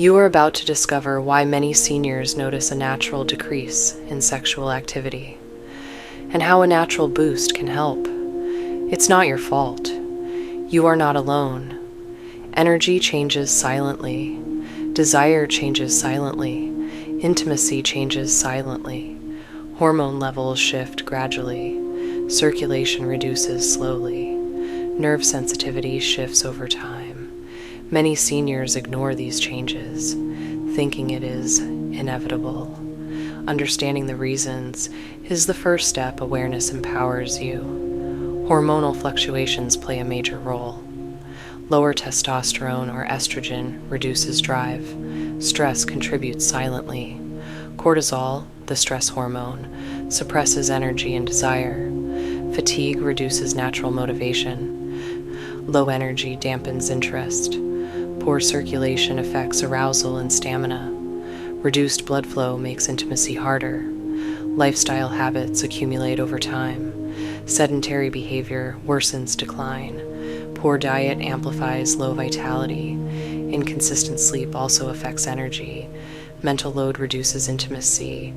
You are about to discover why many seniors notice a natural decrease in sexual activity, and how a natural boost can help. It's not your fault. You are not alone. Energy changes silently. Desire changes silently. Intimacy changes silently. Hormone levels shift gradually. Circulation reduces slowly. Nerve sensitivity shifts over time. Many seniors ignore these changes, thinking it is inevitable. Understanding the reasons is the first step. Awareness empowers you. Hormonal fluctuations play a major role. Lower testosterone or estrogen reduces drive. Stress contributes silently. Cortisol, the stress hormone, suppresses energy and desire. Fatigue reduces natural motivation. Low energy dampens interest. Poor circulation affects arousal and stamina. Reduced blood flow makes intimacy harder. Lifestyle habits accumulate over time. Sedentary behavior worsens decline. Poor diet amplifies low vitality. Inconsistent sleep also affects energy. Mental load reduces intimacy.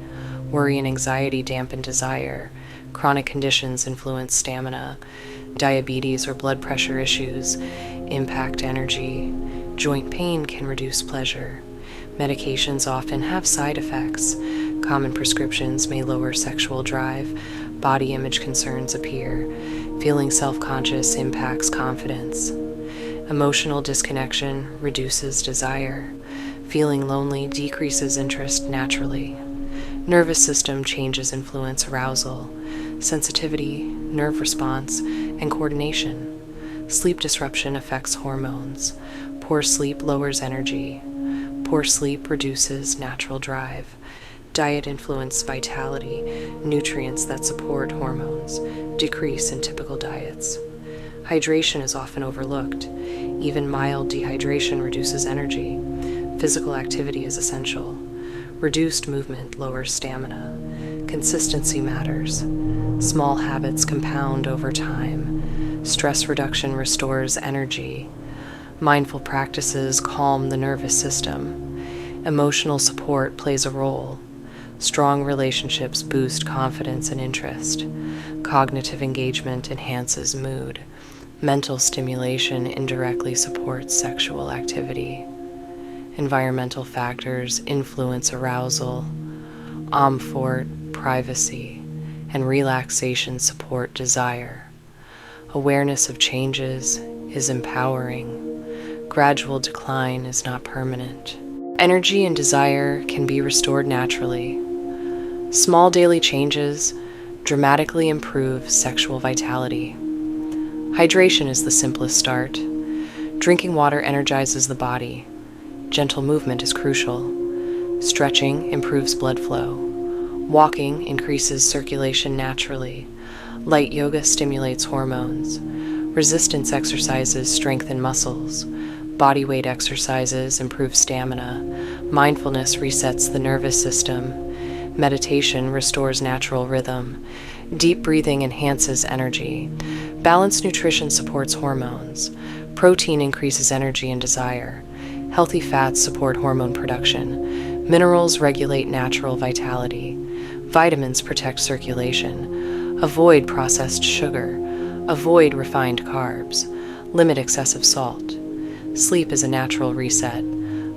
Worry and anxiety dampen desire. Chronic conditions influence stamina. Diabetes or blood pressure issues impact energy. Joint pain can reduce pleasure. Medications often have side effects. Common prescriptions may lower sexual drive. Body image concerns appear. Feeling self-conscious impacts confidence. Emotional disconnection reduces desire. Feeling lonely decreases interest naturally. Nervous system changes influence arousal. Sensitivity, nerve response, and coordination. Sleep disruption affects hormones. Poor sleep lowers energy. Poor sleep reduces natural drive. Diet influences vitality. Nutrients that support hormones decrease in typical diets. Hydration is often overlooked. Even mild dehydration reduces energy. Physical activity is essential. Reduced movement lowers stamina. Consistency matters. Small habits compound over time. Stress reduction restores energy. Mindful practices calm the nervous system. Emotional support plays a role. Strong relationships boost confidence and interest. Cognitive engagement enhances mood. Mental stimulation indirectly supports sexual activity. Environmental factors influence arousal. Comfort, privacy, and relaxation support desire. Awareness of changes is empowering. Gradual decline is not permanent. Energy and desire can be restored naturally. Small daily changes dramatically improve sexual vitality. Hydration is the simplest start. Drinking water energizes the body. Gentle movement is crucial. Stretching improves blood flow. Walking increases circulation naturally. Light yoga stimulates hormones. Resistance exercises strengthen muscles. Body weight exercises improve stamina. Mindfulness resets the nervous system. Meditation restores natural rhythm. Deep breathing enhances energy. Balanced nutrition supports hormones. Protein increases energy and desire. Healthy fats support hormone production. Minerals regulate natural vitality. Vitamins protect circulation. Avoid processed sugar. Avoid refined carbs. Limit excessive salt. Sleep is a natural reset.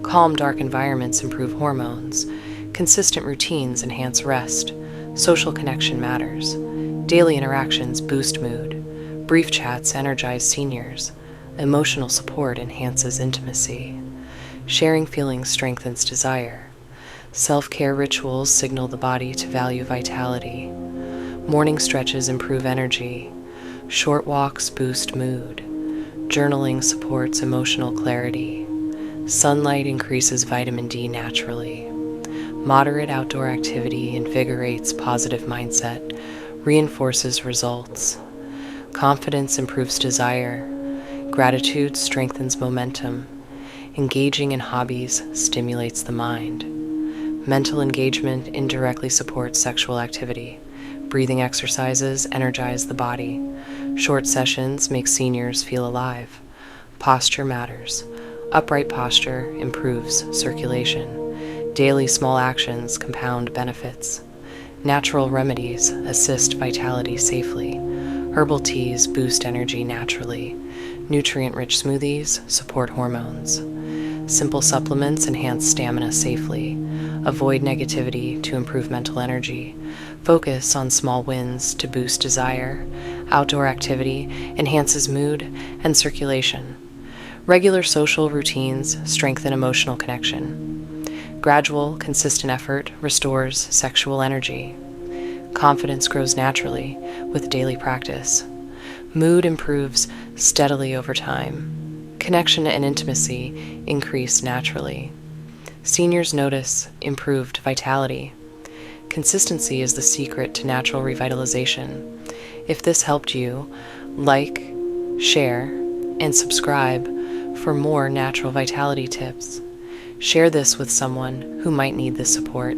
Calm, dark environments improve hormones. Consistent routines enhance rest. Social connection matters. Daily interactions boost mood. Brief chats energize seniors. Emotional support enhances intimacy. Sharing feelings strengthens desire. Self-care rituals signal the body to value vitality. Morning stretches improve energy. Short walks boost mood. Journaling supports emotional clarity. Sunlight increases vitamin D naturally. Moderate outdoor activity invigorates positive mindset, reinforces results. Confidence improves desire. Gratitude strengthens momentum. Engaging in hobbies stimulates the mind. Mental engagement indirectly supports sexual activity. Breathing exercises energize the body. Short sessions make seniors feel alive. Posture matters. Upright posture improves circulation. Daily small actions compound benefits. Natural remedies assist vitality safely. Herbal teas boost energy naturally. Nutrient-rich smoothies support hormones. Simple supplements enhance stamina safely. Avoid negativity to improve mental energy. Focus on small wins to boost desire. Outdoor activity enhances mood and circulation. Regular social routines strengthen emotional connection. Gradual, consistent effort restores sexual energy. Confidence grows naturally with daily practice. Mood improves steadily over time. Connection and intimacy increase naturally. Seniors notice improved vitality. Consistency is the secret to natural revitalization. If this helped you, like, share, and subscribe for more natural vitality tips. Share this with someone who might need this support.